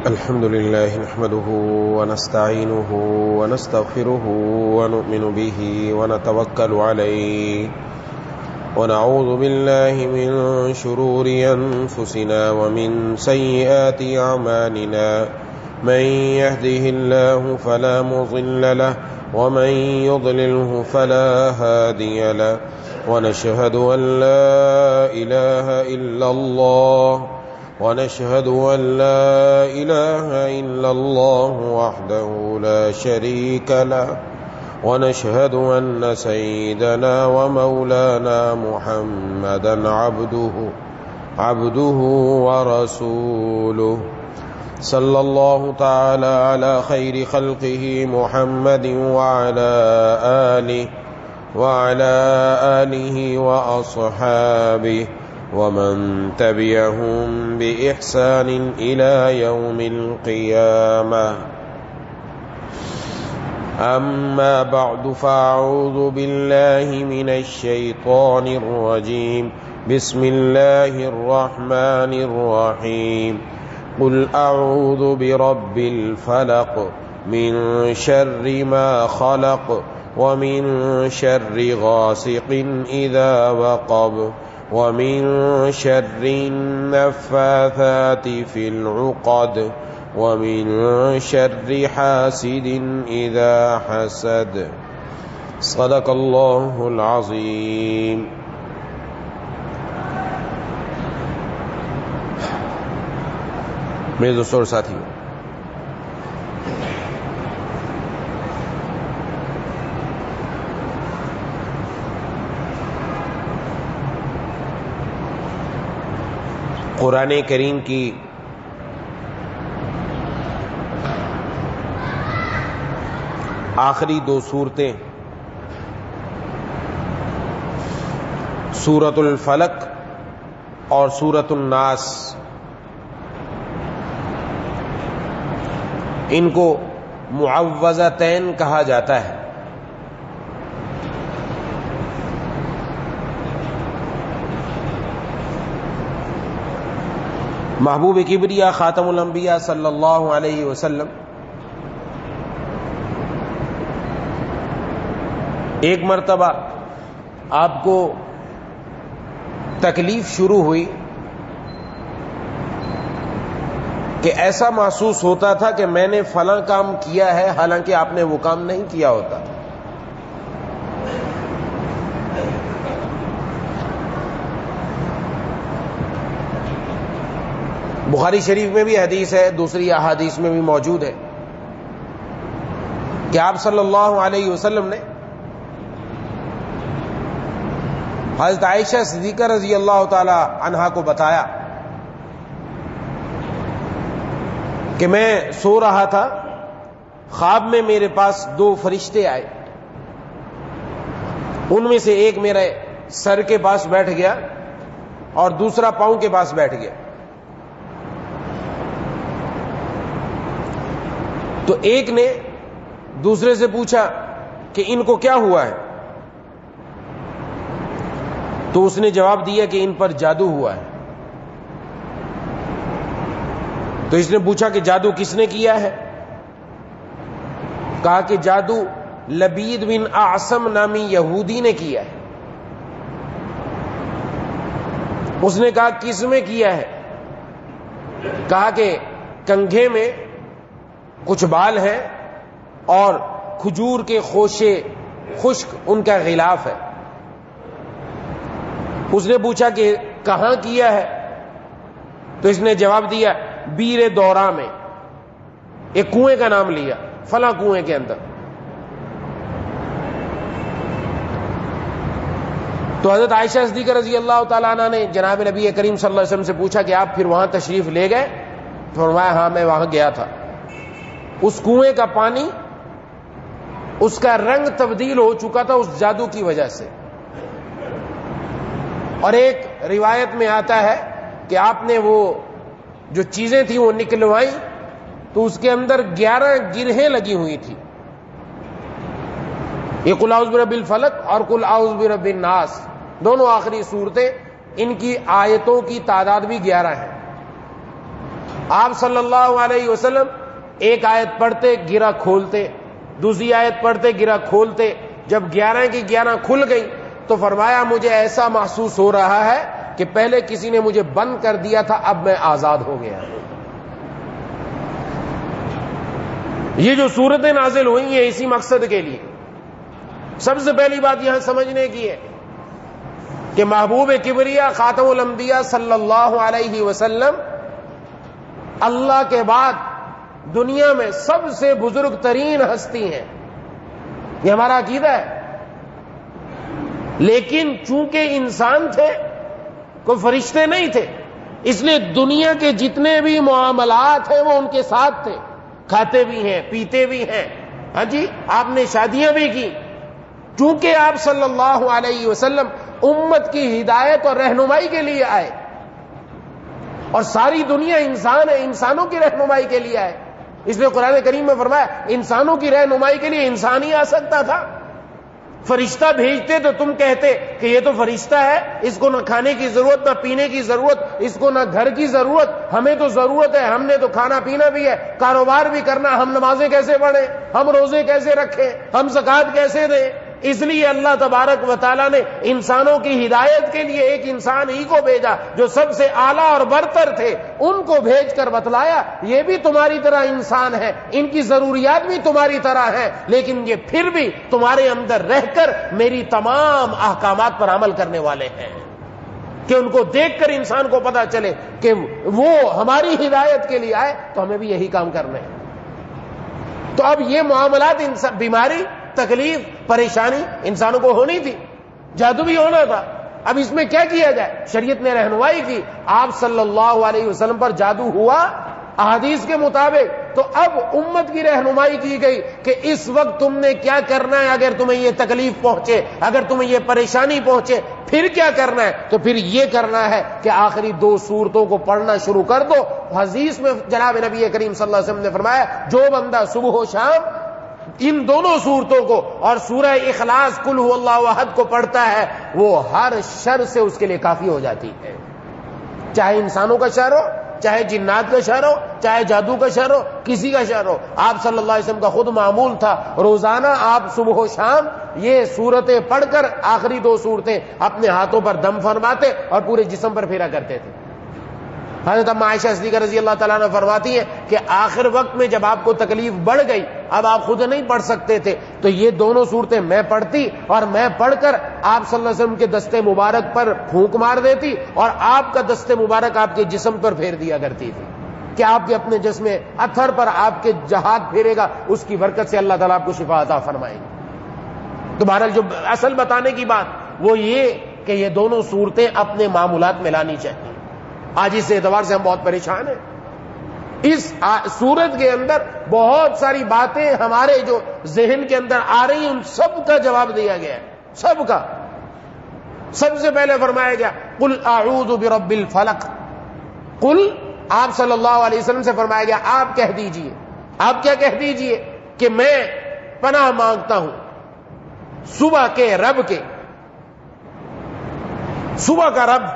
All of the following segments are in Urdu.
الحمد لله نحمده ونستعينه ونستغفره ونؤمن به ونتوكل عليه ونعوذ بالله من شرور أنفسنا ومن سيئات أعمالنا من يهده الله فلا مضل له ومن يضلله فلا هادي له ونشهد أن لا إله إلا الله ونشهد أن لا إله إلا الله وحده لا شريك له ونشهد أن سيدنا ومولانا محمدا عبده ورسوله صلى الله تعالى على خير خلقه محمد وعلى آله وأصحابه ومن تبعهم بإحسان إلى يوم القيامة أما بعد فأعوذ بالله من الشيطان الرجيم بسم الله الرحمن الرحيم قل أعوذ برب الفلق من شر ما خلق ومن شر غاسق إذا وقب ومن شر النفاثات في العقد ومن شر حاسد إذا حسد صدق الله العظيم. میرے دوستوں اور ساتھیوں، قرآن کریم کی آخری دو سورتیں سورۃ الفلق اور سورۃ الناس، ان کو معوذتین کہا جاتا ہے. محبوب کبریا خاتم الانبیاء صلی اللہ علیہ وسلم ایک مرتبہ آپ کو تکلیف شروع ہوئی کہ ایسا محسوس ہوتا تھا کہ میں نے فلاں کام کیا ہے حالانکہ آپ نے وہ کام نہیں کیا ہوتا. بخاری شریف میں بھی حدیث ہے، دوسری احادیث میں بھی موجود ہے کہ آپ صلی اللہ علیہ وسلم نے حضرت عائشہ صدیقہ رضی اللہ تعالی عنہا کو بتایا کہ میں سو رہا تھا، خواب میں میرے پاس دو فرشتے آئے، ان میں سے ایک میرے سر کے پاس بیٹھ گیا اور دوسرا پاؤں کے پاس بیٹھ گیا. تو ایک نے دوسرے سے پوچھا کہ ان کو کیا ہوا ہے؟ تو اس نے جواب دیا کہ ان پر جادو ہوا ہے. تو اس نے پوچھا کہ جادو کس نے کیا ہے؟ کہا کہ جادو لبید بن اعصم نامی یہودی نے کیا ہے. اس نے کہا کس میں کیا ہے؟ کہا کہ کنگھے میں کچھ بال ہیں اور کھجور کے خوشے خشک ان کا غلاف ہے. اس نے پوچھا کہ کہاں کیا ہے؟ تو اس نے جواب دیا بیر دورہ میں. ایک کنویں کا نام لیا، فلاں کنویں کے اندر. تو حضرت عائشہ صدیقہ رضی اللہ تعالیٰ عنہ نے جناب نبی کریم صلی اللہ علیہ وسلم سے پوچھا کہ آپ پھر وہاں تشریف لے گئے؟ فرمایا ہاں میں وہاں گیا تھا. اس کنویں کا پانی اس کا رنگ تبدیل ہو چکا تھا اس جادو کی وجہ سے. اور ایک روایت میں آتا ہے کہ آپ نے وہ جو چیزیں تھیں وہ نکلوائیں تو اس کے اندر 11 گرہیں لگی ہوئی تھی. یہ قل اعوذ برب الفلق اور قل اعوذ برب الناس دونوں آخری صورتیں، ان کی آیتوں کی تعداد بھی 11 ہے. آپ صلی اللہ علیہ وسلم ایک آیت پڑھتے گرہ کھولتے، دوسری آیت پڑھتے گرہ کھولتے، جب 11 کی 11 کھل گئی تو فرمایا مجھے ایسا محسوس ہو رہا ہے کہ پہلے کسی نے مجھے بند کر دیا تھا، اب میں آزاد ہو گیا ہوں۔ یہ جو صورتیں نازل ہوئی ہیں اسی مقصد کے لیے۔ سب سے پہلی بات یہاں سمجھنے کی ہے کہ محبوب کبریا خاتم الانبیاء صلی اللہ علیہ وسلم اللہ کے بعد دنیا میں سب سے بزرگ ترین ہستی ہیں، یہ ہمارا عقیدہ ہے۔ لیکن چونکہ انسان تھے، کوئی فرشتے نہیں تھے، اس لیے دنیا کے جتنے بھی معاملات ہیں وہ ان کے ساتھ تھے، کھاتے بھی ہیں، پیتے بھی ہیں، ہاں جی، آپ نے شادیاں بھی کی۔ چونکہ آپ صلی اللہ علیہ وسلم امت کی ہدایت اور رہنمائی کے لیے آئے، اور ساری دنیا انسان ہے، انسانوں کی رہنمائی کے لیے آئے، اس لیے قرآن کریم میں فرمایا انسانوں کی رہنمائی کے لیے انسان ہی آ سکتا تھا۔ فرشتہ بھیجتے تو تم کہتے کہ یہ تو فرشتہ ہے، اس کو نہ کھانے کی ضرورت، نہ پینے کی ضرورت، اس کو نہ گھر کی ضرورت، ہمیں تو ضرورت ہے، ہم نے تو کھانا پینا بھی ہے، کاروبار بھی کرنا، ہم نمازیں کیسے پڑھیں، ہم روزے کیسے رکھیں، ہم زکوٰۃ کیسے دیں۔ اس لیے اللہ تبارک و تعالیٰ نے انسانوں کی ہدایت کے لیے ایک انسان ہی کو بھیجا جو سب سے اعلیٰ اور برتر تھے، ان کو بھیج کر بتلایا یہ بھی تمہاری طرح انسان ہے، ان کی ضروریات بھی تمہاری طرح ہیں، لیکن یہ پھر بھی تمہارے اندر رہ کر میری تمام احکامات پر عمل کرنے والے ہیں، کہ ان کو دیکھ کر انسان کو پتا چلے کہ وہ ہماری ہدایت کے لیے آئے تو ہمیں بھی یہی کام کرنے ہیں۔ تو اب یہ معاملات، بیماری، تکلیف، پریشانی انسانوں کو ہونی تھی، جادو بھی ہونا تھا۔ اب اس میں کیا کیا جائے؟ شریعت نے رہنمائی کی، آپ صلی اللہ علیہ وسلم پر جادو ہوا احادیث کے مطابق، تو اب امت کی رہنمائی کی گئی کہ اس وقت تم نے کیا کرنا ہے، اگر تمہیں یہ تکلیف پہنچے، اگر تمہیں یہ پریشانی پہنچے، پھر کیا کرنا ہے؟ تو پھر یہ کرنا ہے کہ آخری 2 سورتوں کو پڑھنا شروع کر دو۔ حدیث میں جناب نبی کریم صلی اللہ علیہ وسلم نے فرمایا جو بندہ صبح و شام ان دونوں صورتوں کو اور سورہ اخلاص قل هو اللہ احد کو پڑھتا ہے، وہ ہر شر سے اس کے لیے کافی ہو جاتی ہے، چاہے انسانوں کا شر ہو، چاہے جنات کا شر ہو، چاہے جادو کا شر ہو، کسی کا شر ہو۔ آپ صلی اللہ علیہ وسلم کا خود معمول تھا، روزانہ آپ صبح و شام یہ صورتیں پڑھ کر آخری 2 صورتیں اپنے ہاتھوں پر دم فرماتے اور پورے جسم پر پھیرا کرتے تھے۔ حضرت اما عائشہ صدیقہ رضی اللہ تعالیٰ عنہ فرماتی ہیں کہ آخر وقت میں جب آپ کو تکلیف بڑھ گئی، اب آپ خود نہیں پڑھ سکتے تھے، تو یہ دونوں صورتیں میں پڑھتی اور میں پڑھ کر آپ صلی اللہ علیہ وسلم کے دستے مبارک پر پھونک مار دیتی اور آپ کا دستے مبارک آپ کے جسم پر پھیر دیا کرتی تھی کہ آپ کے اپنے جسم اتھر پر آپ کے جہاد پھیرے گا، اس کی برکت سے اللہ تعالیٰ آپ کو شفا عطا فرمائے گی۔ تو بہرحال جو اصل بتانے کی بات وہ یہ کہ یہ دونوں صورتیں اپنے معمولات میں لانی چاہیے۔ آج اس اعتبار سے ہم بہت پریشان ہیں، اس سورت کے اندر بہت ساری باتیں ہمارے جو ذہن کے اندر آ رہی ہیں ان سب کا جواب دیا گیا ہے، سب کا۔ سب سے پہلے فرمایا گیا قل اعوذ برب الفلق، قل آپ صلی اللہ علیہ وسلم سے فرمایا گیا آپ کہہ دیجئے، آپ کیا کہہ دیجئے کہ میں پناہ مانگتا ہوں صبح کے رب کے، صبح کا رب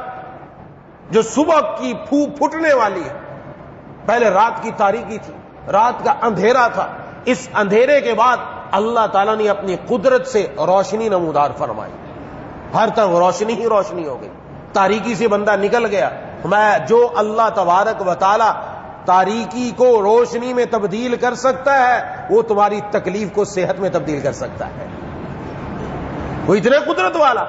جو صبح کی پھوٹنے والی ہے۔ پہلے رات کی تاریکی تھی، رات کا اندھیرا تھا، اس اندھیرے کے بعد اللہ تعالیٰ نے اپنی قدرت سے روشنی نمودار فرمائی، ہر طرف روشنی ہی روشنی ہو گئی، تاریکی سے بندہ نکل گیا۔ جو اللہ تبارک و تعالیٰ تاریکی کو روشنی میں تبدیل کر سکتا ہے وہ تمہاری تکلیف کو صحت میں تبدیل کر سکتا ہے، وہ اتنے قدرت والا۔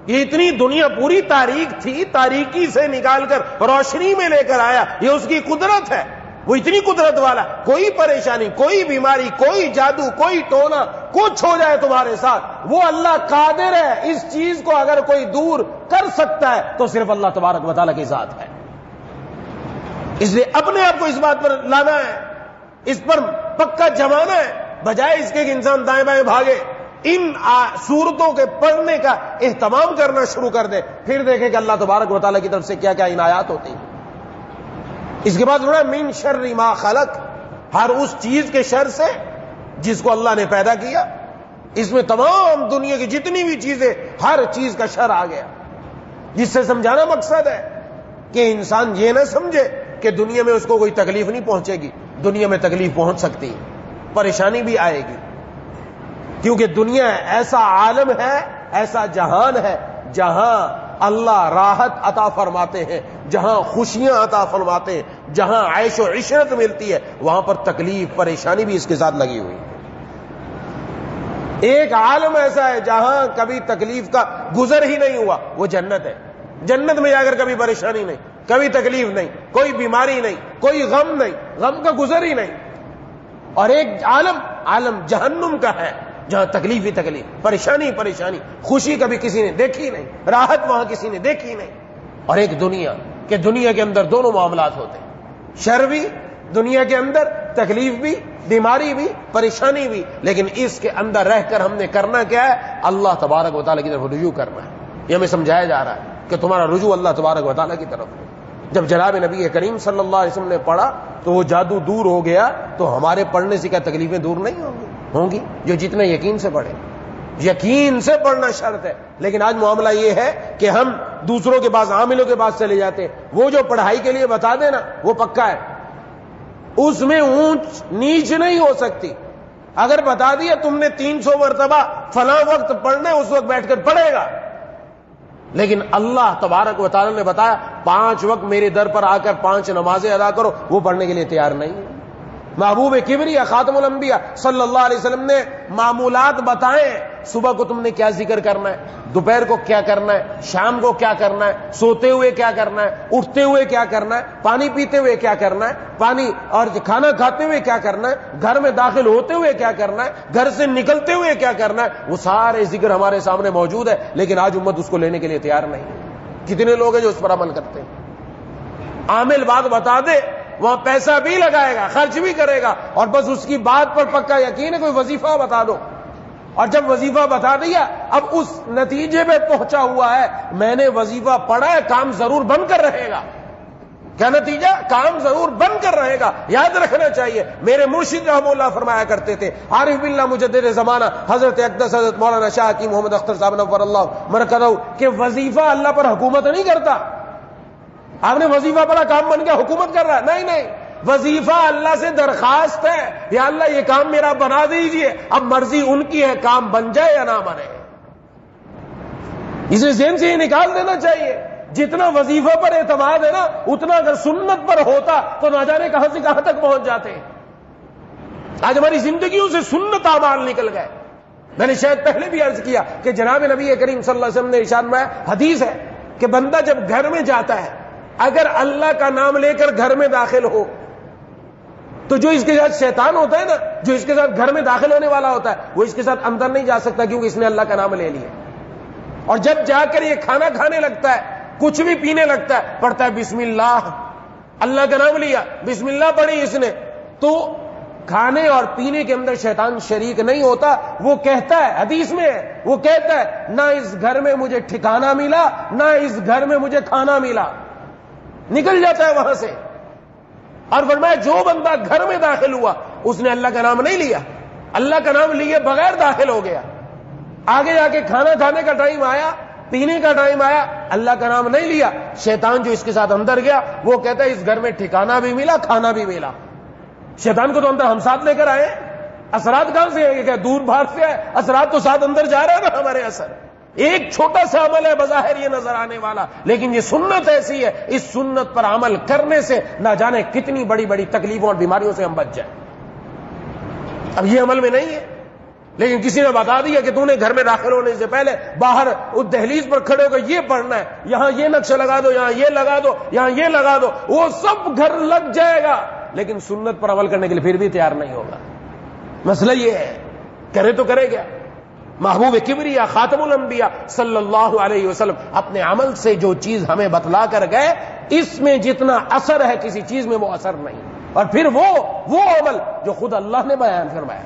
یہ اتنی دنیا پوری تاریک تھی، تاریکی سے نکال کر روشنی میں لے کر آیا، یہ اس کی قدرت ہے، وہ اتنی قدرت والا۔ کوئی پریشانی، کوئی بیماری، کوئی جادو، کوئی ٹونا، کچھ ہو جائے تمہارے ساتھ، وہ اللہ قادر ہے، اس چیز کو اگر کوئی دور کر سکتا ہے تو صرف اللہ تبارک و تعالیٰ کی ذات ہے۔ اس لیے اپنے آپ کو اس بات پر لانا ہے، اس پر پکا جمانا ہے، بجائے اس کے کہ انسان دائیں بائیں بھاگے۔ ان صورتوں کے پڑھنے کا اہتمام کرنا شروع کر دے، پھر دیکھیں کہ اللہ تبارک و تعالیٰ کی طرف سے کیا کیا عنایات ہوتی ہیں۔ اس کے بعد من شر ما خلق، ہر اس چیز کے شر سے جس کو اللہ نے پیدا کیا۔ اس میں تمام دنیا کی جتنی بھی چیزیں، ہر چیز کا شر آ گیا، جس سے سمجھانا مقصد ہے کہ انسان یہ نہ سمجھے کہ دنیا میں اس کو کوئی تکلیف نہیں پہنچے گی. دنیا میں تکلیف پہنچ سکتی ہے, پریشانی بھی آئے گی, کیونکہ دنیا ایسا عالم ہے, ایسا جہان ہے جہاں اللہ راحت عطا فرماتے ہیں, جہاں خوشیاں عطا فرماتے ہیں, جہاں عیش و عشرت ملتی ہے, وہاں پر تکلیف پریشانی بھی اس کے ساتھ لگی ہوئی ہے. ایک عالم ایسا ہے جہاں کبھی تکلیف کا گزر ہی نہیں ہوا, وہ جنت ہے. جنت میں جا کر کبھی پریشانی نہیں, کبھی تکلیف نہیں, کوئی بیماری نہیں, کوئی غم نہیں, غم کا گزر ہی نہیں. اور ایک عالم جہنم کا ہے جہاں تکلیف ہی تکلیف, پریشانی ہی پریشانی, خوشی کبھی کسی نے دیکھی نہیں, راحت وہاں کسی نے دیکھی نہیں. اور ایک دنیا کہ دنیا کے اندر دونوں معاملات ہوتے ہیں, شر بھی دنیا کے اندر, تکلیف بھی, بیماری بھی, پریشانی بھی, لیکن اس کے اندر رہ کر ہم نے کرنا کیا ہے؟ اللہ تبارک و تعالیٰ کی طرف رجوع کرنا ہے. یہ ہمیں سمجھایا جا رہا ہے کہ تمہارا رجوع اللہ تبارک و تعالیٰ کی طرف ہے. جب جناب نبی کریم صلی اللہ علیہ وسلم نے پڑھا تو وہ جادو دور ہو گیا, تو ہمارے پڑھنے سے کیا تکلیفیں دور نہیں ہوں گی؟ جو جتنے یقین سے پڑھے, یقین سے پڑھنا شرط ہے. لیکن آج معاملہ یہ ہے کہ ہم دوسروں کے پاس, عاملوں کے پاس چلے جاتے ہیں. وہ جو پڑھائی کے لیے بتا دے نا وہ پکا ہے, اس میں اونچ نیچ نہیں ہو سکتی. اگر بتا دیا تم نے 300 مرتبہ فلاں وقت پڑھنا ہے, اس وقت بیٹھ کر پڑھے گا. لیکن اللہ تبارک و تعالی نے بتایا 5 وقت میرے در پر آ کر 5 نمازیں ادا کرو, وہ پڑھنے کے لیے تیار نہیں. محبوب کبریا خاتم الانبیاء صلی اللہ علیہ وسلم نے معمولات بتائیں, صبح کو تم نے کیا ذکر کرنا ہے, دوپہر کو کیا کرنا ہے, شام کو کیا کرنا ہے, سوتے ہوئے کیا کرنا ہے, اٹھتے ہوئے کیا کرنا ہے, پانی پیتے ہوئے کیا کرنا ہے, پانی اور کھانا کھاتے ہوئے کیا کرنا ہے, گھر میں داخل ہوتے ہوئے کیا کرنا ہے, گھر سے نکلتے ہوئے کیا کرنا ہے. وہ سارے ذکر ہمارے سامنے موجود ہے, لیکن آج امت اس کو لینے کے لیے تیار نہیں. کتنے لوگ ہیں جو اس پر عمل کرتے ہیں؟ عامل بات بتا دے, وہاں پیسہ بھی لگائے گا, خرچ بھی کرے گا, اور بس اس کی بات پر پکا یقین ہے. کوئی وظیفہ بتا دو, اور جب وظیفہ بتا دیا اب اس نتیجے پہ پہنچا ہوا ہے میں نے وظیفہ پڑھا ہے, کام ضرور بن کر رہے گا. کیا نتیجہ؟ کام ضرور بن کر رہے گا. یاد رکھنا چاہیے, میرے مرشد رحمہ اللہ فرمایا کرتے تھے, عارف باللہ مجدد زمانہ حضرت اقدس حضرت مولانا شاہ حکیم محمد اختر صاحب نور اللہ مرکزہ, کہ وظیفہ اللہ پر حکومت نہیں کرتا. آپ نے وظیفہ پڑھا, کام بن گیا, حکومت کر رہا ہے؟ نہیں نہیں, وظیفہ اللہ سے درخواست ہے, یا اللہ یہ کام میرا بنا دیجئے. اب مرضی ان کی ہے کام بن جائے یا نہ بنے. اسے ذہن سے یہ نکال دینا چاہیے. جتنا وظیفہ پر اعتماد ہے نا, اتنا اگر سنت پر ہوتا تو نہ جانے کہاں سے کہاں تک پہنچ جاتے. آج ہماری زندگیوں سے سنت اعمال نکل گئے. میں نے شاید پہلے بھی عرض کیا کہ جناب نبی کریم صلی اللہ علیہ وسلم نے ارشاد فرمایا, حدیث ہے کہ بندہ جب گھر میں جاتا ہے, اگر اللہ کا نام لے کر گھر میں داخل ہو تو جو اس کے ساتھ شیطان ہوتا ہے نا, جو اس کے ساتھ گھر میں داخل ہونے والا ہوتا ہے, وہ اس کے ساتھ اندر نہیں جا سکتا, کیونکہ اس نے اللہ کا نام لے لیا. اور جب جا کر یہ کھانا کھانے لگتا ہے, کچھ بھی پینے لگتا ہے, پڑھتا ہے بسم اللہ, اللہ کا نام لیا, بسم اللہ پڑھی اس نے, تو کھانے اور پینے کے اندر شیطان شریک نہیں ہوتا. وہ کہتا ہے, حدیث میں ہے, وہ کہتا ہے نہ اس گھر میں مجھے ٹھکانہ ملا, نہ اس گھر میں مجھے کھانا ملا, نکل جاتا ہے وہاں سے. اور فرمایا جو بندہ گھر میں داخل ہوا اس نے اللہ کا نام نہیں لیا, اللہ کا نام لیے بغیر داخل ہو گیا. آگے جا کے کھانا کھانے کا ٹائم آیا, پینے کا ٹائم آیا, اللہ کا نام نہیں لیا, شیطان جو اس کے ساتھ اندر گیا وہ کہتا ہے اس گھر میں ٹھکانہ بھی ملا, کھانا بھی ملا. شیطان کو تو اندر ہم ساتھ لے کر آئے, اثرات کہاں سے ہے؟ کہ دور باہر سے ہے, اثرات تو ساتھ اندر جا رہا ہے نا ہمارے اثر. ایک چھوٹا سا عمل ہے بظاہر یہ نظر آنے والا, لیکن یہ سنت ایسی ہے, اس سنت پر عمل کرنے سے نہ جانے کتنی بڑی بڑی تکلیفوں اور بیماریوں سے ہم بچ جائیں. اب یہ عمل میں نہیں ہے, لیکن کسی نے بتا دیا کہ تو نے گھر میں داخل ہونے سے پہلے باہر اس دہلیز پر کھڑے ہو کر یہ پڑھنا ہے, یہاں یہ نقشہ لگا دو, یہاں یہ لگا دو, یہاں یہ لگا دو, وہ سب گھر لگ جائے گا, لیکن سنت پر عمل کرنے کے لیے پھر بھی تیار نہیں ہوگا. مسئلہ یہ ہے, کرے تو کرے گیا. محبوب کبریا خاتم الانبیاء صلی اللہ علیہ وسلم اپنے عمل سے جو چیز ہمیں بتلا کر گئے, اس میں جتنا اثر ہے کسی چیز میں وہ اثر نہیں. اور پھر وہ عمل جو خود اللہ نے بیان فرمایا,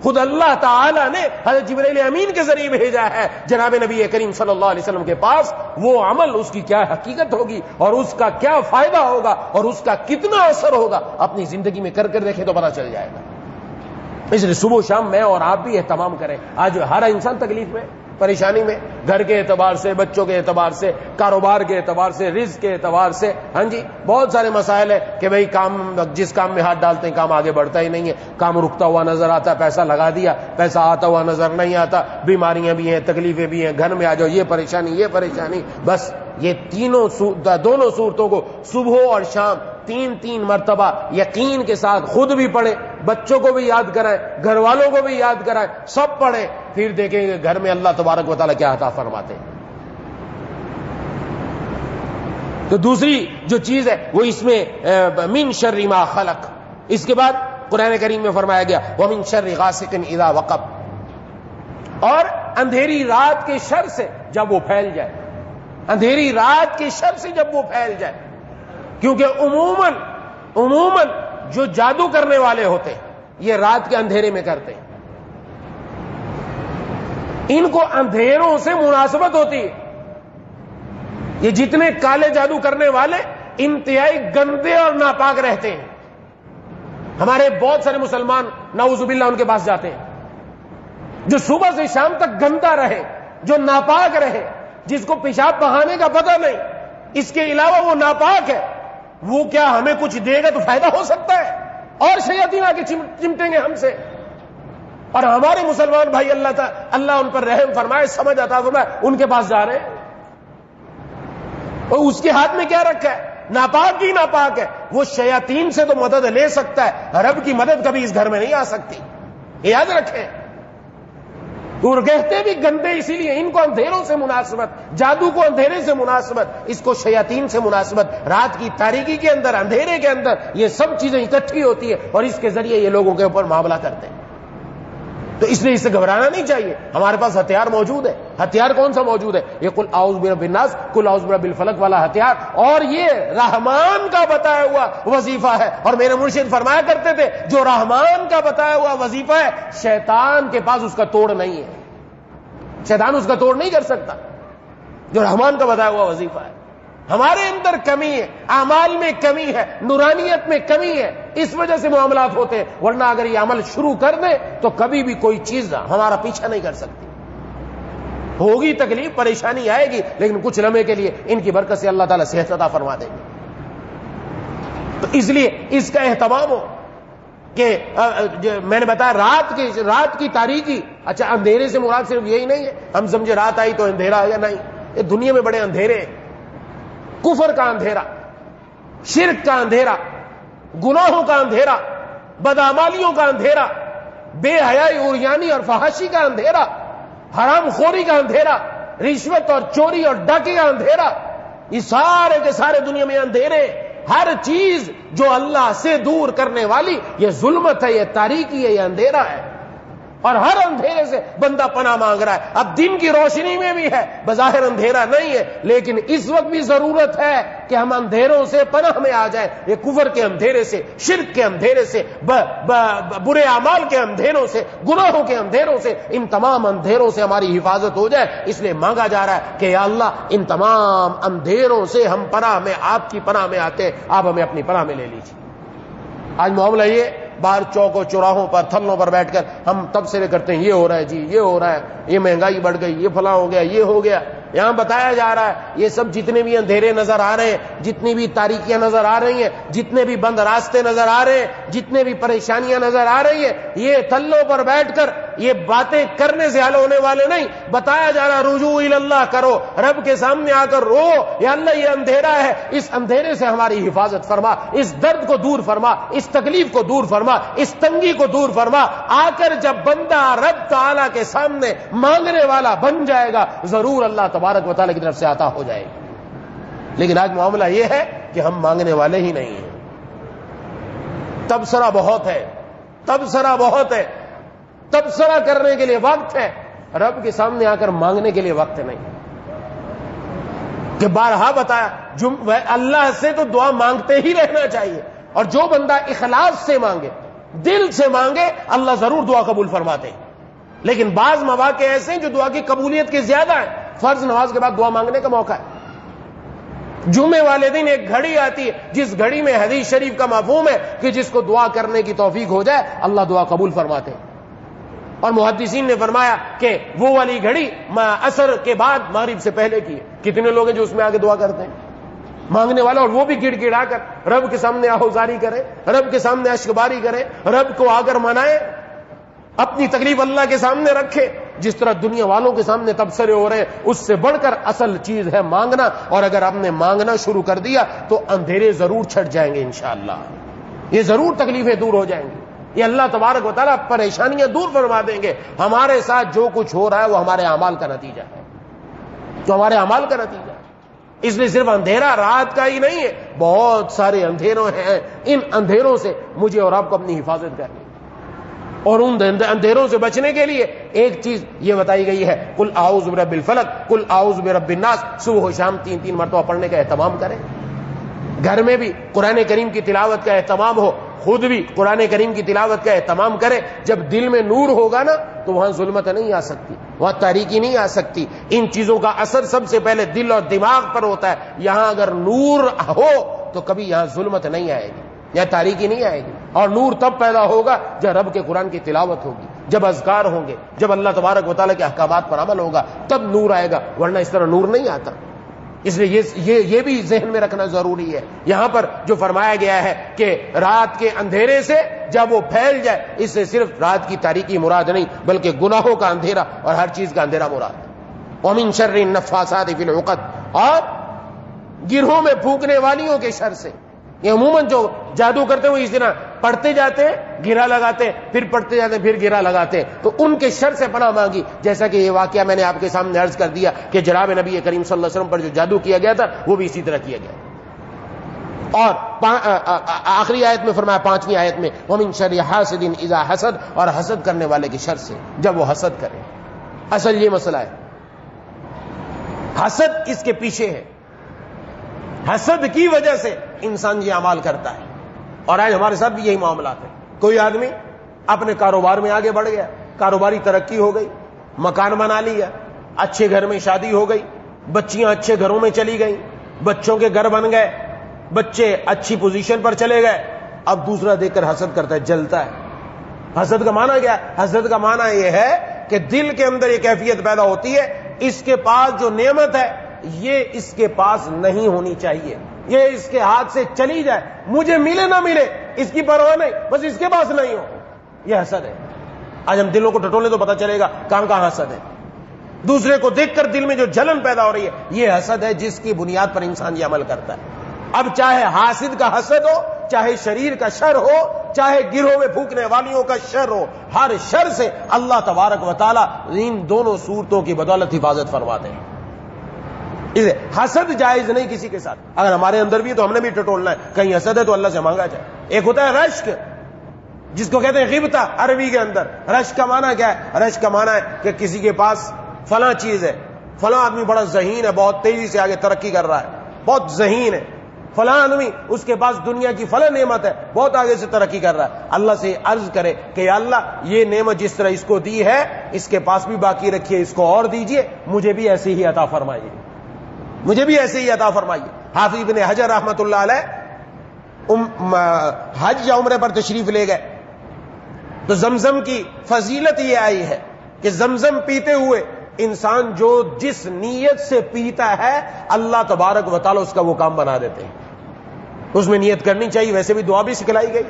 خود اللہ تعالی نے حضرت جبرائیل امین کے ذریعے بھیجا ہے جناب نبی کریم صلی اللہ علیہ وسلم کے پاس, وہ عمل اس کی کیا حقیقت ہوگی اور اس کا کیا فائدہ ہوگا اور اس کا کتنا اثر ہوگا, اپنی زندگی میں کر دیکھیں تو پتہ چل جائے گا. اس لیے صبح و شام میں اور آپ بھی اہتمام کریں. آج ہر انسان تکلیف میں, پریشانی میں، گھر کے اعتبار سے، بچوں کے اعتبار سے، کاروبار کے اعتبار سے، رزق کے اعتبار سے، ہاں جی بہت سارے مسائل ہیں کہ بھئی کام، جس کام میں ہاتھ ڈالتے ہیں کام آگے بڑھتا ہی نہیں ہے، کام رکتا ہوا نظر آتا ہے، پیسہ لگا دیا پیسہ آتا ہوا نظر نہیں آتا، بیماریاں بھی ہیں، تکلیفیں بھی ہیں، گھر میں آ جاؤ یہ پریشانی، بس یہ دونوں صورتوں کو صبح اور شام 3 مرتبہ یقین کے ساتھ خود بھی پڑھیں، بچوں کو بھی یاد کرائیں، گھر والوں کو بھی یاد کرائیں، سب پڑھیں، پھر دیکھیں گے گھر میں اللہ تبارک و تعالیٰ کیا عطا فرماتے ہیں۔ تو دوسری جو چیز ہے وہ اس میں من شر ما خلق، اس کے بعد قرآن کریم میں فرمایا گیا ومن شر غاسق اذا وقب، اور اندھیری رات کے شر سے جب وہ پھیل جائے، اندھیری رات کے شر سے جب وہ پھیل جائے، کیونکہ عموماً جو جادو کرنے والے ہوتے ہیں یہ رات کے اندھیرے میں کرتے ہیں، ان کو اندھیروں سے مناسبت ہوتی ہے۔ یہ جتنے کالے جادو کرنے والے انتہائی گندے اور ناپاک رہتے ہیں، ہمارے بہت سارے مسلمان نعوذ باللہ ان کے پاس جاتے ہیں، جو صبح سے شام تک گندا رہے، جو ناپاک رہے، جس کو پیشاب بہانے کا پتہ نہیں، اس کے علاوہ وہ ناپاک ہے، وہ کیا ہمیں کچھ دے گا تو فائدہ ہو سکتا ہے؟ اور شیاطین آ کے چمٹیں گے ہم سے، اور ہمارے مسلمان بھائی اللہ ان پر رحم فرمائے، سمجھ عطا فرمائے، ان کے پاس جا رہے ہیں، اور اس کے ہاتھ میں کیا رکھا ہے؟ ناپاک ہی ناپاک ہے، وہ شیاطین سے تو مدد لے سکتا ہے، رب کی مدد کبھی اس گھر میں نہیں آ سکتی، یاد رکھیں۔ اور کہتے بھی گندے اسی لیے، ان کو اندھیروں سے مناسبت، جادو کو اندھیرے سے مناسبت، اس کو شیاطین سے مناسبت، رات کی تاریکی کے اندر، اندھیرے کے اندر یہ سب چیزیں اکٹھی ہوتی ہیں اور اس کے ذریعے یہ لوگوں کے اوپر معاملہ کرتے ہیں۔ تو اس لیے اس سے گھبرانا نہیں چاہیے، ہمارے پاس ہتھیار موجود ہے۔ ہتھیار کون سا موجود ہے؟ یہ قل اعوذ برب الناس، قل اعوذ برب الفلق والا ہتھیار، اور یہ رحمان کا بتایا ہوا وظیفہ ہے، اور میرے مرشد فرمایا کرتے تھے جو رحمان کا بتایا ہوا وظیفہ ہے شیطان کے پاس اس کا توڑ نہیں ہے، شیطان اس کا توڑ نہیں کر سکتا، جو رحمان کا بتایا ہوا وظیفہ ہے۔ ہمارے اندر کمی ہے، اعمال میں کمی ہے، نورانیت میں کمی ہے، اس وجہ سے معاملات ہوتے ہیں، ورنہ اگر یہ عمل شروع کر دیں تو کبھی بھی کوئی چیز ہمارا پیچھا نہیں کر سکتی۔ ہوگی تکلیف، پریشانی آئے گی، لیکن کچھ لمحے کے لیے ان کی برکت سے اللہ تعالیٰ صحت عطا فرما دیں گے۔ تو اس لیے اس کا اہتمام ہو کہ میں نے بتایا رات کی تاریکی، اچھا اندھیرے سے مراد صرف یہی نہیں ہے، ہم سمجھے رات آئی تو اندھیرا ہے، یا نہیں، یہ دنیا میں بڑے اندھیرے ہیں، کفر کا اندھیرا، شرک کا اندھیرا، گناہوں کا اندھیرا، بدعمالیوں کا اندھیرا، بے حیائی، عریانی اور فحاشی کا اندھیرا، حرام خوری کا اندھیرا، رشوت اور چوری اور ڈاکے کا اندھیرا، یہ سارے کے سارے دنیا میں اندھیرے۔ ہر چیز جو اللہ سے دور کرنے والی یہ ظلمت ہے، یہ تاریکی ہے، یہ اندھیرا ہے، اور ہر اندھیرے سے بندہ پناہ مانگ رہا ہے۔ اب دن کی روشنی میں بھی ہے، بظاہر اندھیرا نہیں ہے، لیکن اس وقت بھی ضرورت ہے کہ ہم اندھیروں سے پناہ میں آ جائیں، یہ کفر کے اندھیرے سے، شرک کے اندھیرے سے، برے اعمال کے اندھیروں سے، گناہوں کے اندھیروں سے، ان تمام اندھیروں سے ہماری حفاظت ہو جائے۔ اس لیے مانگا جا رہا ہے کہ یا اللہ ان تمام اندھیروں سے ہم پناہ میں، آپ کی پناہ میں آتے ہیں، آپ ہمیں اپنی پناہ میں لے لیجیے۔ آج معاملہ یہ باہر چوکوں چوراہوں پر تھلوں پر بیٹھ کر ہم تبصرے کرتے ہیں، یہ ہو رہا ہے جی، یہ ہو رہا ہے، یہ مہنگائی بڑھ گئی، یہ فلاں ہو گیا، یہ ہو گیا۔ یہاں بتایا جا رہا ہے یہ سب جتنے بھی اندھیرے نظر آ رہے ہیں، جتنی بھی تاریکیاں نظر آ رہی ہیں، جتنے بھی بند راستے نظر آ رہے ہیں، جتنے بھی پریشانیاں نظر آ رہی ہیں، یہ تھلوں پر بیٹھ کر یہ باتیں کرنے سے حل ہونے والے نہیں۔ بتایا جا رہا رجوع اللہ کرو، رب کے سامنے آ کر رو، یا اللہ یہ اندھیرا ہے، اس اندھیرے سے ہماری حفاظت فرما، اس درد کو دور فرما، اس تکلیف کو دور فرما، اس تنگی کو دور فرما۔ آ کر جب بندہ رب تعالیٰ کے سامنے مانگنے والا بن جائے گا، ضرور اللہ تبارک و تعالیٰ کی طرف سے عطا ہو جائے گی۔ لیکن آج معاملہ یہ ہے کہ ہم مانگنے والے ہی نہیں ہیں، تبصرہ بہت ہے، تبصرہ بہت ہے، تبصرہ کرنے کے لیے وقت ہے، رب کے سامنے آ کر مانگنے کے لیے وقت نہیں۔ کہ بارہا بتایا اللہ سے تو دعا مانگتے ہی رہنا چاہیے، اور جو بندہ اخلاص سے مانگے، دل سے مانگے، اللہ ضرور دعا قبول فرماتے ہیں۔ لیکن بعض مواقع ایسے ہیں جو دعا کی قبولیت کے زیادہ ہیں۔ فرض نماز کے بعد دعا مانگنے کا موقع ہے، جمعے والے دن ایک گھڑی آتی ہے جس گھڑی میں حدیث شریف کا مفہوم ہے کہ جس کو دعا کرنے کی توفیق ہو جائے اللہ دعا قبول فرماتے ہیں۔ اور محدثین نے فرمایا کہ وہ والی گھڑی عصر کے بعد مغرب سے پہلے کی ہے. کتنے لوگ ہیں جو اس میں آگے دعا کرتے ہیں مانگنے والا, اور وہ بھی گڑ گڑا کر رب کے سامنے آہوزاری کرے, رب کے سامنے اشکباری کرے, رب کو آ کر منائے, اپنی تکلیف اللہ کے سامنے رکھے. جس طرح دنیا والوں کے سامنے تبصرے ہو رہے ہیں, اس سے بڑھ کر اصل چیز ہے مانگنا. اور اگر آپ نے مانگنا شروع کر دیا تو اندھیرے ضرور چھٹ جائیں گے انشاءاللہ. یہ ضرور تکلیفیں دور ہو جائیں گی. یہ اللہ تبارک و تعالیٰ پریشانیاں دور فرما دیں گے. ہمارے ساتھ جو کچھ ہو رہا ہے وہ ہمارے اعمال کا نتیجہ ہے, جو ہمارے اعمال کا نتیجہ ہے. اس لیے صرف اندھیرا رات کا ہی نہیں ہے, بہت سارے اندھیروں ہیں. ان اندھیروں سے مجھے اور آپ کو اپنی حفاظت کرنی, اور ان اندھیروں سے بچنے کے لیے ایک چیز یہ بتائی گئی ہے, قل اعوذ برب الفلق, قل اعوذ برب الناس, صبح و شام 3 مرتبہ پڑھنے کا اہتمام کریں. گھر میں بھی قرآن کریم کی تلاوت کا اہتمام ہو, خود بھی قرآن کریم کی تلاوت کا اہتمام کرے. جب دل میں نور ہوگا نا تو وہاں ظلمت نہیں آ سکتی, وہاں تاریکی نہیں آ سکتی. ان چیزوں کا اثر سب سے پہلے دل اور دماغ پر ہوتا ہے. یہاں اگر نور ہو تو کبھی یہاں ظلمت نہیں آئے گی, یہاں تاریکی نہیں آئے گی. اور نور تب پیدا ہوگا جب رب کے قرآن کی تلاوت ہوگی, جب اذکار ہوں گے, جب اللہ تبارک و تعالیٰ کے احکامات پر عمل ہوگا, تب نور آئے گا, ورنہ اس طرح نور نہیں آتا. اس لیے یہ بھی ذہن میں رکھنا ضروری ہے. یہاں پر جو فرمایا گیا ہے کہ رات کے اندھیرے سے جب وہ پھیل جائے, اس سے صرف رات کی تاریکی مراد نہیں بلکہ گناہوں کا اندھیرا اور ہر چیز کا اندھیرا مراد ہے. وَمِن شَرِّ النَّفَّاثَاتِ فِي الْعُقَدِ, اور گرہوں میں پھونکنے والیوں کے شر سے. یہ عموماً جو جادو کرتے ہوئے اس طرح پڑھتے جاتے ہیں, گرا لگاتے ہیں, پھر پڑھتے جاتے ہیں, پھر گرا لگاتے ہیں, تو ان کے شر سے پناہ مانگی. جیسا کہ یہ واقعہ میں نے آپ کے سامنے عرض کر دیا کہ جناب نبی کریم صلی اللہ علیہ وسلم پر جو جادو کیا گیا تھا وہ بھی اسی طرح کیا گیا. اور آخری آیت میں فرمایا, 5ویں آیت میں, وَمِن شَرِّ حَاسِدٍ إِذَا حَسَدَ, اور حسد کرنے والے کے شر سے جب وہ حسد کرے. اصل یہ مسئلہ ہے, حسد اس کے پیچھے ہے. حسد کی وجہ سے انسان یہ اعمال کرتا ہے. اور آج ہمارے ساتھ بھی یہی معاملات ہیں. کوئی آدمی اپنے کاروبار میں آگے بڑھ گیا, کاروباری ترقی ہو گئی, مکان بنا لیا, اچھے گھر میں شادی ہو گئی, بچیاں اچھے گھروں میں چلی گئیں, بچوں کے گھر بن گئے, بچے اچھی پوزیشن پر چلے گئے. اب دوسرا دیکھ کر حسد کرتا ہے, جلتا ہے. حسد کا معنی کیا ہے؟ حسد کا معنی یہ ہے کہ دل کے اندر یہ کیفیت پیدا ہوتی ہے, اس کے پاس جو نعمت ہے یہ اس کے پاس نہیں ہونی چاہیے, یہ اس کے ہاتھ سے چلی جائے, مجھے ملے نہ ملے اس کی پرواہ نہیں, بس اس کے پاس نہیں ہو. یہ حسد ہے. آج ہم دلوں کو ٹٹولے تو پتہ چلے گا کہاں کہاں حسد ہے. دوسرے کو دیکھ کر دل میں جو جلن پیدا ہو رہی ہے یہ حسد ہے, جس کی بنیاد پر انسان یہ عمل کرتا ہے. اب چاہے حاسد کا حسد ہو, چاہے شریر کا شر ہو, چاہے گروہ میں پھونکنے والیوں کا شر ہو, ہر شر سے اللہ تبارک و تعالیٰ ان دونوں صورتوں کی بدولت حفاظت فرماتے ہیں. حسد جائز نہیں کسی کے ساتھ. اگر ہمارے اندر بھی ہے تو ہم نے بھی ٹٹولنا ہے. کہیں حسد ہے تو اللہ سے مانگا جائے. ایک ہوتا ہے رشک, جس کو کہتے ہیں غیبتہ عربی کے اندر. رشک کا معنی کیا ہے؟ رشک کا معنی ہے کہ کسی کے پاس فلاں چیز ہے, فلاں آدمی بڑا ذہین ہے, بہت تیزی سے آگے ترقی کر رہا ہے, بہت ذہین ہے. فلاں آدمی اس کے پاس دنیا کی فلاں نعمت ہے, بہت آگے سے ترقی کر رہا ہے. اللہ سے عرض کرے کہ یا اللہ یہ نعمت جس طرح اس کو دی ہے اس کے پاس بھی باقی رکھیے, اس کو اور دیجئے, مجھے بھی ایسی ہی عطا فرمائیے, مجھے بھی ایسے ہی عطا فرمائیے. حافظ ابن حجر رحمۃ اللہ علیہ حج یا عمرے پر تشریف لے گئے تو زمزم کی فضیلت یہ آئی ہے کہ زمزم پیتے ہوئے انسان جو جس نیت سے پیتا ہے اللہ تبارک و تعالی اس کا وہ کام بنا دیتے ہیں. اس میں نیت کرنی چاہیے, ویسے بھی دعا بھی سکھلائی گئی.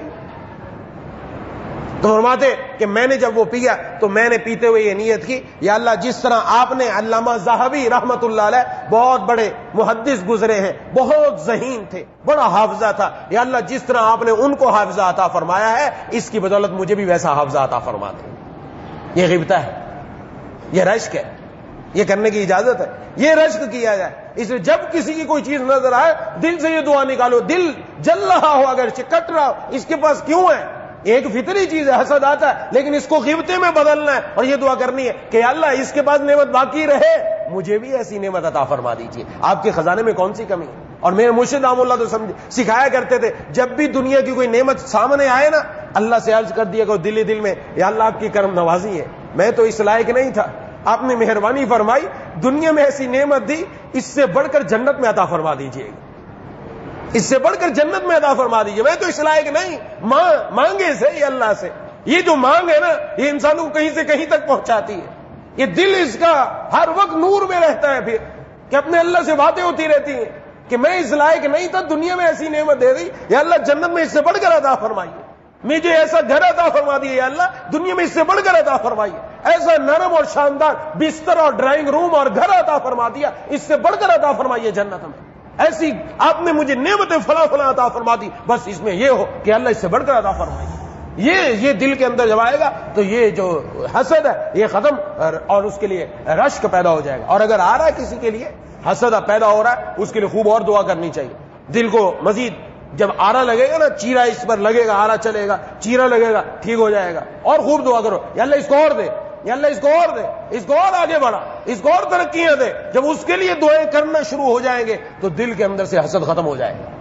تو فرماتے کہ میں نے جب وہ پیا تو میں نے پیتے ہوئے یہ نیت کی, یا اللہ جس طرح آپ نے علامہ ذہبی رحمت اللہ علیہ بہت بڑے محدث گزرے ہیں, بہت ذہین تھے, بڑا حافظہ تھا, یا اللہ جس طرح آپ نے ان کو حافظہ عطا فرمایا ہے اس کی بدولت مجھے بھی ویسا حافظہ عطا فرما دیں. یہ غیبتہ ہے, یہ رشک ہے, یہ کرنے کی اجازت ہے, یہ رشک کیا جائے. اس لیے جب کسی کی کوئی چیز نظر آئے دل سے یہ دعا نکالو, دل جل رہا ہو, اگر کٹ رہا ہو, اس کے پاس کیوں ہے؟ ایک فطری چیز ہے, حسد آتا ہے, لیکن اس کو غیبتے میں بدلنا ہے اور یہ دعا کرنی ہے کہ اللہ اس کے پاس نعمت باقی رہے, مجھے بھی ایسی نعمت عطا فرما دیجیے. آپ کے خزانے میں کون سی کمی ہے؟ اور میرے مرشد رحمہ اللہ تو سکھایا کرتے تھے, جب بھی دنیا کی کوئی نعمت سامنے آئے نا اللہ سے عرض کر دیا کرو دل میں, یا اللہ آپ کی کرم نوازی ہے, میں تو اس لائق نہیں تھا, آپ نے مہربانی فرمائی, دنیا میں ایسی نعمت دی, اس سے بڑھ کر جنت میں عطا فرما دیجیے گا, اس سے بڑھ کر جنت میں عطا فرما دیجیے, میں تو اس لائق نہیں, مانگے سے اللہ سے, یہ جو مانگ ہے نا یہ انسان کو کہیں سے کہیں تک پہنچاتی ہے. یہ دل اس کا ہر وقت نور میں رہتا ہے، پھر کہ اپنے اللہ سے باتیں ہوتی رہتی ہیں کہ میں اس لائق نہیں تھا، دنیا میں ایسی نعمت دے دی، یا اللہ جنت میں اس سے بڑھ کر عطا فرمائیے، مجھے ایسا گھر عطا فرما دیے یا اللہ دنیا میں اس سے بڑھ کر عطا فرمائیے، ایسا نرم اور شاندار بستر اور ڈرائنگ روم اور گھر عطا فرما دیا، اس سے بڑھ کر عطا فرمائیے جنت میں، ایسی آپ نے مجھے نعمتیں فلاں فلاں عطا فرما دی، بس اس میں یہ ہو کہ اللہ اس سے بڑھ کر عطا فرمائیے. یہ دل کے اندر جب آئے گا تو یہ جو حسد ہے یہ ختم اور اس کے لیے رشک پیدا ہو جائے گا. اور اگر آ رہا ہے کسی کے لیے حسد پیدا ہو رہا ہے اس کے لیے خوب اور دعا کرنی چاہیے. دل کو مزید جب آرا لگے گا نا، چیرا اس پر لگے گا، آرا چلے گا، چیرا لگے گا، ٹھیک ہو جائے گا. اور خوب دعا کرو یا اللہ اس کو اور دے، یا اللہ اس کو اور دے، اس کو اور آگے بڑھا، اس کو اور ترقیاں دے. جب اس کے لیے دعائیں کرنا شروع ہو جائیں گے تو دل کے اندر سے حسد ختم ہو جائے گا.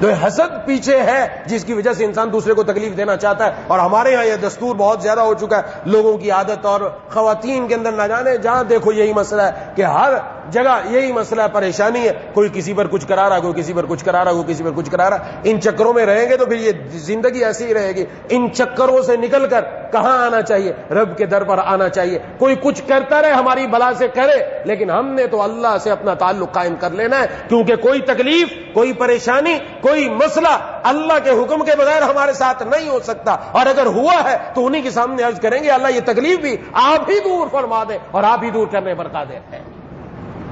تو حسد پیچھے ہے جس کی وجہ سے انسان دوسرے کو تکلیف دینا چاہتا ہے. اور ہمارے یہاں یہ دستور بہت زیادہ ہو چکا ہے، لوگوں کی عادت، اور خواتین کے اندر نہ جانے جہاں دیکھو یہی مسئلہ ہے کہ ہر جگہ یہی مسئلہ ہے، پریشانی ہے، کوئی کسی پر کچھ کرا رہا، کوئی کسی پر کچھ کرا رہا، کوئی کسی پر کچھ کرا رہا. ان چکروں میں رہیں گے تو پھر یہ زندگی ایسی ہی رہے گی. ان چکروں سے نکل کر کہاں آنا چاہیے؟ رب کے در پر آنا چاہیے. کوئی کچھ کرتا رہے ہماری بلا سے کرے، لیکن ہم نے تو اللہ سے اپنا تعلق قائم کر لینا ہے، کیونکہ کوئی تکلیف، کوئی پریشانی، کوئی مسئلہ اللہ کے حکم کے بغیر ہمارے ساتھ نہیں ہو سکتا. اور اگر ہوا ہے تو انہی کے سامنے عرض کریں گے اللہ یہ تکلیف بھی آپ ہی دور فرما دیں اور آپ ہی دور کرنے پر قادر ہیں.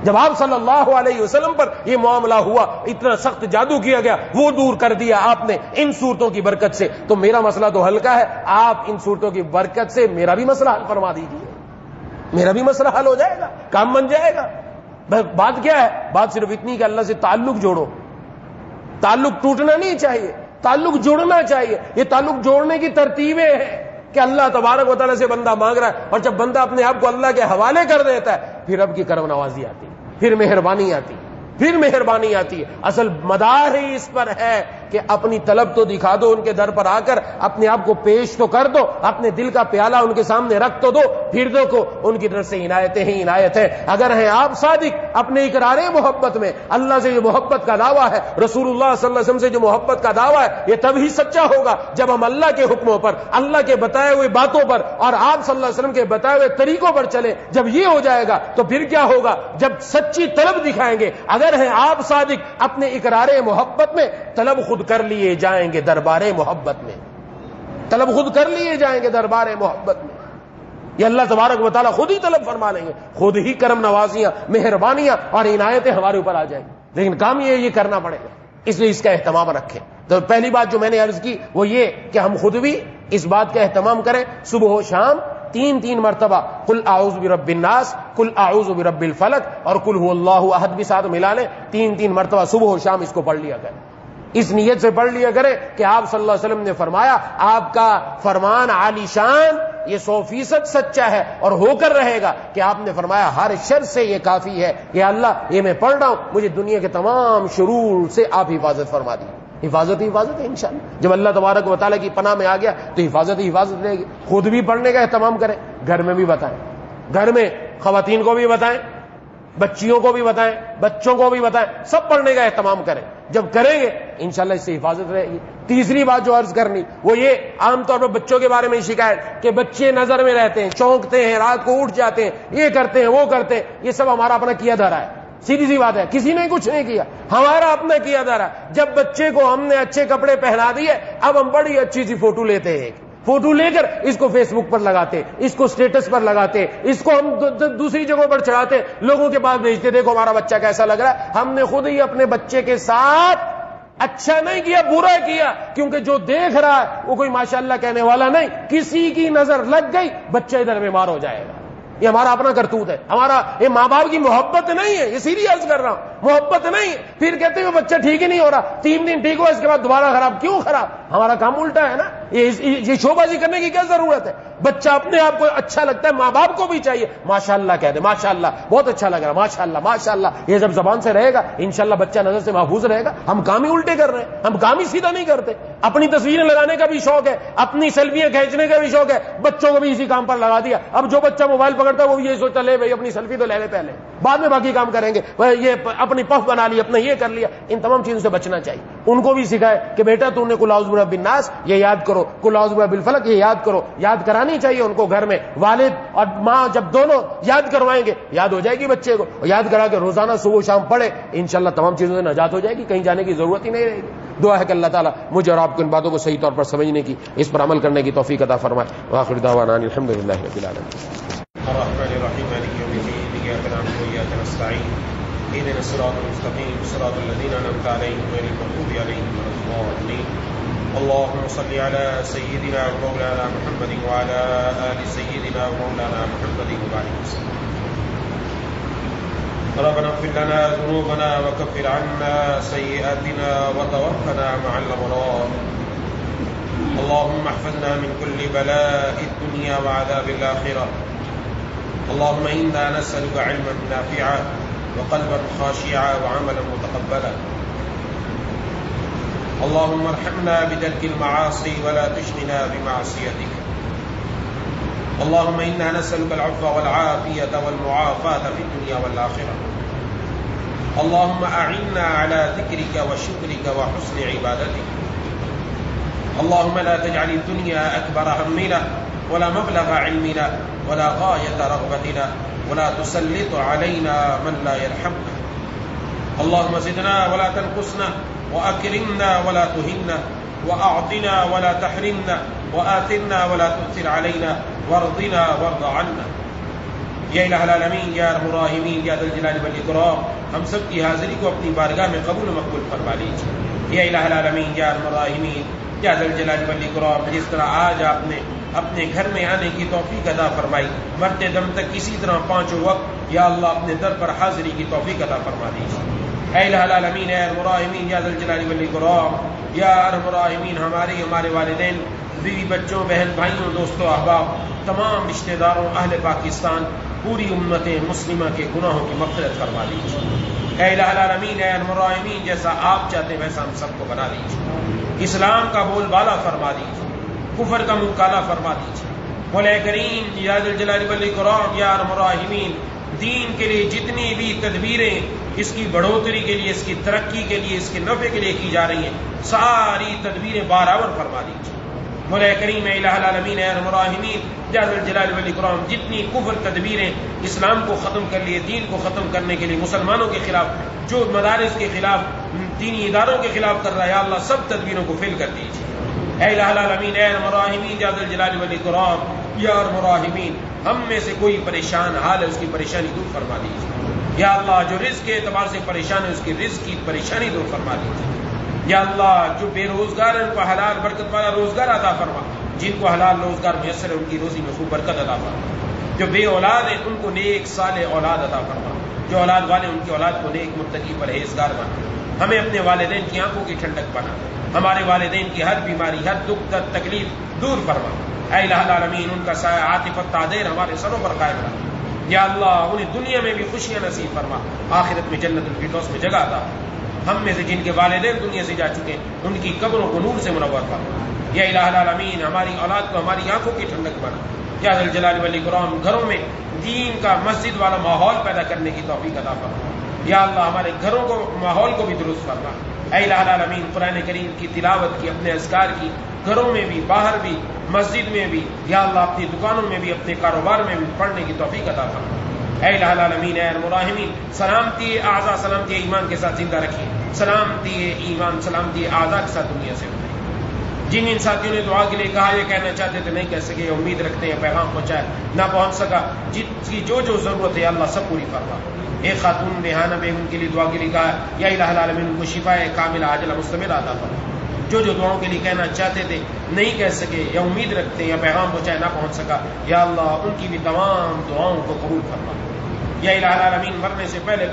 جب آپ صلی اللہ علیہ وسلم پر یہ معاملہ ہوا، اتنا سخت جادو کیا گیا، وہ دور کر دیا آپ نے ان صورتوں کی برکت سے. تو میرا مسئلہ تو ہلکا ہے، آپ ان صورتوں کی برکت سے میرا بھی مسئلہ حل فرما دیجیے، میرا بھی مسئلہ حل ہو جائے گا، کام بن جائے گا. بات کیا ہے؟ بات صرف اتنی کہ اللہ سے تعلق جوڑو. تعلق ٹوٹنا نہیں چاہیے، تعلق جوڑنا چاہیے. یہ تعلق جوڑنے کی ترتیبیں ہیں کہ اللہ تبارک و تعالیٰ سے بندہ مانگ رہا ہے، اور جب بندہ اپنے آپ کو اللہ کے حوالے کر دیتا ہے پھر رب کی کرم نوازی آتی ہے، پھر مہربانی آتی ہے، پھر مہربانی آتی ہے. اصل مدار ہی اس پر ہے کہ اپنی طلب تو دکھا دو، ان کے در پر آ کر اپنے آپ کو پیش تو کر دو، اپنے دل کا پیالہ ان کے سامنے رکھ تو دو، پھر دیکھو ان کی طرف سے عنایتیں ہی عنایت ہے. اگر ہیں آپ صادق اپنے اقرار محبت میں، اللہ سے جو محبت کا دعویٰ ہے، رسول اللہ صلی اللہ علیہ وسلم سے جو محبت کا دعویٰ ہے، یہ تب ہی سچا ہوگا جب ہم اللہ کے حکموں پر، اللہ کے بتائے ہوئے باتوں پر اور آپ صلی اللہ علیہ وسلم کے بتائے ہوئے طریقوں پر چلیں. جب یہ ہو جائے گا تو پھر کیا ہوگا؟ جب سچی طلب دکھائیں گے، اگر ہیں آپ صادق اپنے اقرار محبت میں، طلب خود کر لیے جائیں گے دربار محبت میں، طلب خود کر لیے جائیں گے دربار محبت میں. یہ اللہ تبارک و تعالیٰ خود ہی طلب فرما لیں گے، خود ہی کرم نوازیاں، مہربانیاں اور عنایتیں ہمارے اوپر آ جائیں گی. لیکن کام یہ کرنا پڑے گا، اس لیے اس کا اہتمام رکھیں. تو پہلی بات جو میں نے عرض کی وہ یہ کہ ہم خود بھی اس بات کا اہتمام کریں، صبح و شام تین مرتبہ قل اعوذ برب الناس، قل اعوذ برب الفلق اور قل هو اللہ احد بھی ساتھ ملا لیں. تین مرتبہ صبح و شام اس کو پڑھ لیا کریں، اس نیت سے پڑھ لیا کریں کہ آپ صلی اللہ علیہ وسلم نے فرمایا آپ کا فرمان عالی شان یہ 100% سچا ہے اور ہو کر رہے گا کہ آپ نے فرمایا ہر شر سے یہ کافی ہے، یا اللہ یہ میں پڑھ رہا ہوں، مجھے دنیا کے تمام شرور سے آپ حفاظت فرما دی. حفاظت ہے انشاءاللہ. جب اللہ تبارک و تعالیٰ کی پناہ میں آ گیا تو حفاظت رہے گی. خود بھی پڑھنے کا اہتمام کریں، گھر میں بھی بتائیں، گھر میں خواتین کو بھی بتائیں، بچیوں کو بھی بتائیں، بچوں کو بھی بتائیں، سب پڑھنے کا اہتمام کریں. جب کریں گے انشاءاللہ اس سے حفاظت رہے گی. تیسری بات جو عرض کرنی وہ یہ، عام طور پر بچوں کے بارے میں شکایت کہ بچے نظر میں رہتے ہیں، چونکتے ہیں، رات کو اٹھ جاتے ہیں، یہ کرتے ہیں وہ کرتے ہیں. یہ سب ہمارا اپنا کیا دھرا ہے. سیدھی سی بات ہے، کسی نے کچھ نہیں کیا، ہمارا اپنا کیا دھرا. جب بچے کو ہم نے اچھے کپڑے پہنا دیے، اب ہم بڑی اچھی سی فوٹو لیتے ہیں، فوٹو لے کر اس کو فیس بک پر لگاتے، اس کو سٹیٹس پر لگاتے، اس کو ہم دوسری جگہوں پر چڑھاتے، لوگوں کے پاس بھیجتے، دیکھو ہمارا بچہ کیسا لگ رہا ہے. ہم نے خود ہی اپنے بچے کے ساتھ اچھا نہیں کیا، برا کیا، کیونکہ جو دیکھ رہا ہے وہ کوئی ماشاءاللہ کہنے والا نہیں. کسی کی نظر لگ گئی بچہ ادھر بیمار ہو جائے گا. یہ ہمارا اپنا کرتوت ہے، ہمارا یہ ماں باپ کی محبت نہیں ہے. یہ سیدھی عرض کر رہا ہوں، محبت نہیں ہے. پھر کہتے ہیں بچہ ٹھیک ہی نہیں ہو رہا، 3 دن ٹھیک ہوا اس کے بعد دوبارہ خراب. کیوں خراب؟ ہمارا کام الٹا ہے نا. یہ شو بازی کرنے کی کیا ضرورت ہے؟ بچہ اپنے آپ کو اچھا لگتا ہے، ماں باپ کو بھی چاہیے ماشاءاللہ کہہ دے، ماشاءاللہ بہت اچھا لگ رہا، ماشاءاللہ ماشاءاللہ. یہ جب زبان سے رہے گا انشاءاللہ بچہ نظر سے محفوظ رہے گا. ہم کام ہی الٹے کر رہے ہیں، ہم کام ہی سیدھا نہیں کرتے. اپنی تصویریں لگانے کا بھی شوق ہے، اپنی سیلفیاں کھینچنے کا بھی شوق ہے، بچوں کو بھی اسی کام پر لگا دیا. اب جو بچہ موبائل پکڑتا ہے وہ بھی یہ سوچتا لے بھائی اپنی سیلفی تو لے لے پہلے. بعد میں باقی کام کریں گے، وہ یہ اپنی پف بنا لی، اپنا یہ کر لیا، ان تمام چیزوں سے بچنا چاہیے۔ ان کو بھی سکھائے کہ بیٹا تو نے قل اعوذ برب الناس یہ یاد کرو، قل اعوذ برب الفلق یہ یاد کرو، یاد کرانی چاہیے ان کو گھر میں۔ والد اور ماں جب دونوں یاد کروائیں گے یاد ہو جائے گی بچے کو، اور یاد کرا کے روزانہ صبح و شام پڑھے، انشاءاللہ تمام چیزوں سے نجات ہو جائے گی، کہیں جانے کی ضرورت ہی نہیں رہے گی۔ دعا ہے کہ اللہ تعالیٰ مجھے اور آپ کو ان باتوں کو صحیح طور پر سمجھنے کی، اس پر عمل کرنے کی توفیق عطا فرمائے۔ وآخر دعوانا الحمدللہ رب العالمین۔ الرحمن الرحیم مالک یوم الدین ایاک نعبد و ایاک نستعین اهدنا الصراط المستقیم صراط الذین انعمت علیہم غیر المغضوب علیہم ولا الضالین۔ اللهم صل على سيدنا ومولانا محمد وعلى آل سيدنا ومولانا محمد وبارك وسلم۔ ربنا اغفر لنا ذنوبنا وكفر عنا سيئاتنا وتوفنا مع الأبرار۔ اللهم احفظنا من كل بلاء الدنيا وعذاب الآخرة۔ اللهم إنا نسألك علما نافعا وقلبا خاشعا وعملا متقبلا۔ اللهم ارحمنا بترك المعاصي ولا تشغلنا بمعصيتك۔ اللهم إنا نسألك العفو والعافية والمعافاة في الدنيا والآخرة۔ اللهم أعنا على ذكرك وشكرك وحسن عبادتك۔ اللهم لا تجعل الدنيا أكبر همنا ولا مبلغ علمنا ولا غاية رغبتنا ولا تسلط علينا من لا يرحمنا۔ اللهم زدنا ولا تنقصنا وأكرمنا ولا تهنا وأعطنا ولا تحرمنا وآثرنا ولا تؤثر علينا وارضنا وارض عنا۔ یا الہ العالمین، یا ارحم الراحمین، یا ذا الجلال والاکرام، ہم سب کی حاضری کو اپنی بارگاہ میں قبول و مقبول فرما لیجیے۔ یا الہ العالمین، یا ارحم الراحمین، یا ذا الجلال والاکرام، جس طرح آج آپ نے اپنے گھر میں آنے کی توفیق عطا فرمائی، مرتے دم تک اسی طرح پانچوں وقت یا اللہ اپنے در پر حاضری کی توفیق عطا فرما دیجیے۔ اے الہ العالمین، اے ارحم الراحمین، یا ذا الجلال والاکرام، یا ارحم الراحمین، ہمارے والدین، بیوی بچوں، بہن بھائیوں، دوستوں، احباب، تمام رشتہ داروں، اہل پاکستان، پوری امت مسلمہ کے گناہوں کی مغفرت فرما دیجیے۔ اے الہ العالمین، اے ارحم الراحمین، جیسا آپ چاہتے ہیں ویسا ہم سب کو بنا دیجیے۔ اسلام کا بول بالا فرما دیجیے، کفر کا منہ کالا فرما دیجیے۔ مولا کریم یا ذا الجلال والاکرام، یا ارحم الراحمین، دین کے لیے جتنی بھی تدبیریں اس کی بڑھوتری کے لیے، اس کی ترقی کے لیے، اس کے نفع کے لیے کی جا رہی ہیں، ساری تدبیریں برابر فرما دیجیے۔ مولا کریم اے الہ العالمین، اے ارحم الراحمین، یا ذا الجلال والاکرام، جتنی کفر تدبیریں اسلام کو ختم کر لیے، دین کو ختم کرنے کے لیے، مسلمانوں کے خلاف، جو مدارس کے خلاف، دینی اداروں کے خلاف کر رہا ہے، یا اللہ سب تدبیروں کو فیل کر دیجیے۔ اے الہ العالمین، اے ارحم الراحمین، یا ذا الجلال والاکرام، یا ارحم الراحمین، ہم میں سے کوئی پریشان حال ہے اس کی پریشانی دور فرما دیجیے۔ یا اللہ جو رزق کے اعتبار سے پریشان ہے اس کی رزق کی پریشانی دور فرما دیجیے۔ یا اللہ جو بے روزگار ہیں ان کو حلال برکت والا روزگار عطا فرما، جن کو حلال روزگار میسر ہے ان کی روزی میں خوب برکت عطا فرما۔ جو بے اولاد ہیں ان کو نیک صالح اولاد عطا فرما، جو اولاد والے ان کی اولاد کو نیک متقی پرہیزگار بنا۔ ہمیں اپنے والدین کی آنکھوں کی ٹھنڈک بنا، ہمارے والدین کی ہر بیماری، ہر دکھ درد تکلیف دور فرما۔ اے الہ العالمین، ان کا سایہ عاطفت تعدیر ہمارے سروں پر قائم رہا۔ یا اللہ انہیں دنیا میں بھی خوشیاں نصیب فرما، آخرت میں جنت الفردوس میں جگہ عطا۔ ہم میں سے جن کے والدین دنیا سے جا چکے ہیں ان کی قبروں کو نور سے منور فرما۔ یا الہ العالمین، ہماری اولاد کو ہماری آنکھوں کی ٹھنڈک بنا۔ یا ذا الجلال والاکرام، گھروں میں دین کا مسجد والا ماحول پیدا کرنے کی توفیق عطا فرما۔ یا اللہ ہمارے گھروں کو ماحول کو بھی درست فرما۔ اے الہ العالمین، قرآن کریم کی تلاوت کی، اپنے اذکار کی، گھروں میں بھی، باہر بھی، مسجد میں بھی، یا اللہ اپنی دکانوں میں بھی، اپنے کاروبار میں بھی پڑھنے کی توفیق عطا فرما۔ اے الہ العالمین، اے ارحم الراحمین، سلامتی اعضاء، سلامتی ایمان کے ساتھ زندہ رکھیے، سلامتی ایمان، سلامتی اعضاء کے ساتھ دنیا سے اٹھائے۔ جن ان ساتھیوں نے دعا کے لیے کہا، یہ کہنا چاہتے تھے نہیں کہہ سکے، امید رکھتے ہیں پیغام پہنچائے، نہ پہنچ سکا، جس کی جو ضرورت ہے اللہ سب پوری فرما۔ ایک خاتون ریحانہ بیگم کے لیے دعا کے لیے کہا، یا الہ العالمین ان کو شفا کاملہ عاجلہ مستمر عطا فرما۔ جو دعاؤں کے لیے کہنا چاہتے تھے نہیں کہہ سکے، یا امید رکھتے ہیں یا پیغام پہنچائے نہ پہنچ سکا، یا اللہ ان کی بھی تمام دعاؤں کو قبول فرما۔ یا الہ العالمین، مرنے سے پہلے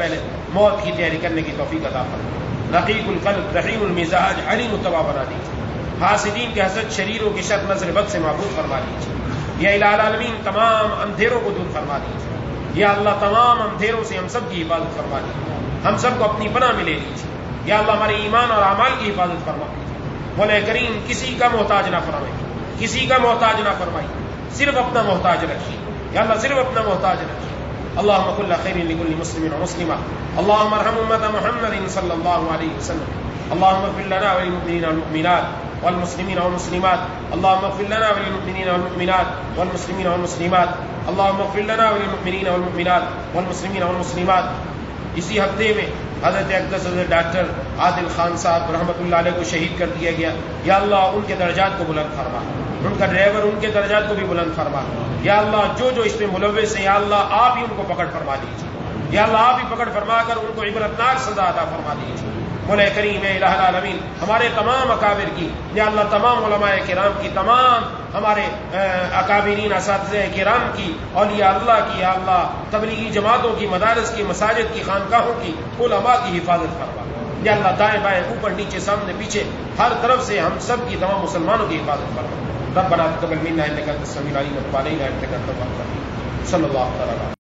موت کی تیاری کرنے کی توفیق عطا فرما۔ رقیق القلب، رحیم المزاج، حلیم الطبع بنا دیجیے۔ حاسدین کے حسد، شریروں کی شر، نظر بد سے محفوظ فرما دیجیے۔ یا الہ العالمین، تمام اندھیروں کو دور فرما دیجیے۔ یا اللہ تمام اندھیروں سے ہم سب کی حفاظت فرما دیجیے، ہم سب کو اپنی پناہ میں لے لیجیے۔ یا اللہ ہمارے ایمان اور اعمال کی حفاظت فرما دیجیے۔ مولا کریم کسی کا محتاج نہ فرمائیے، کسی کا محتاج نہ فرمائیے، صرف اپنا محتاج رکھیے۔ یا اللہ صرف اپنا محتاج رکھیے۔ اللهم كل خير لكل مسلم ومسلمة. اللهم ارحم أمة محمد صلى الله عليه وسلم. اللهم اغفر لنا وللمؤمنين والمؤمنات والمسلمين والمسلمات. اللهم اغفر لنا وللمؤمنين والمؤمنات والمسلمين والمسلمات. اللهم اغفر لنا وللمؤمنين والمؤمنات والمسلمين والمسلمات. اسی ہفتے میں حضرت اقدس حضرت ڈاکٹر عادل خان صاحب رحمۃ اللہ علیہ کو شہید کر دیا گیا. یا اللہ ان کے درجات کو بلند فرما, ان کا ڈرائیور ان کے درجات کو بھی بلند فرما. یا اللہ جو جو اس میں ملوث ہیں یا اللہ آپ ہی ان کو پکڑ فرما دیجیے. یا اللہ آپ ہی پکڑ فرما کر ان کو عبرتناک سزا عطا فرما دیجیے. مولا کریم الہ العالمین ہمارے تمام اکابر کی, یا اللہ تمام علماء کرام کی, تمام ہمارے اکابرین اساتذہ کرام کی, اولیاء اللہ کی, یا اللہ تبلیغی جماعتوں کی, مدارس کی, مساجد کی, خانقاہوں کی, علماء کی حفاظت فرما. یا اللہ دائیں بائیں اوپر نیچے سامنے پیچھے ہر طرف سے ہم سب کی تمام مسلمانوں کی حفاظت فرما. ربنا تقبل منا انك انت السميع العليم وتب علينا انك انت التواب الرحيم. صلی اللہ تعالی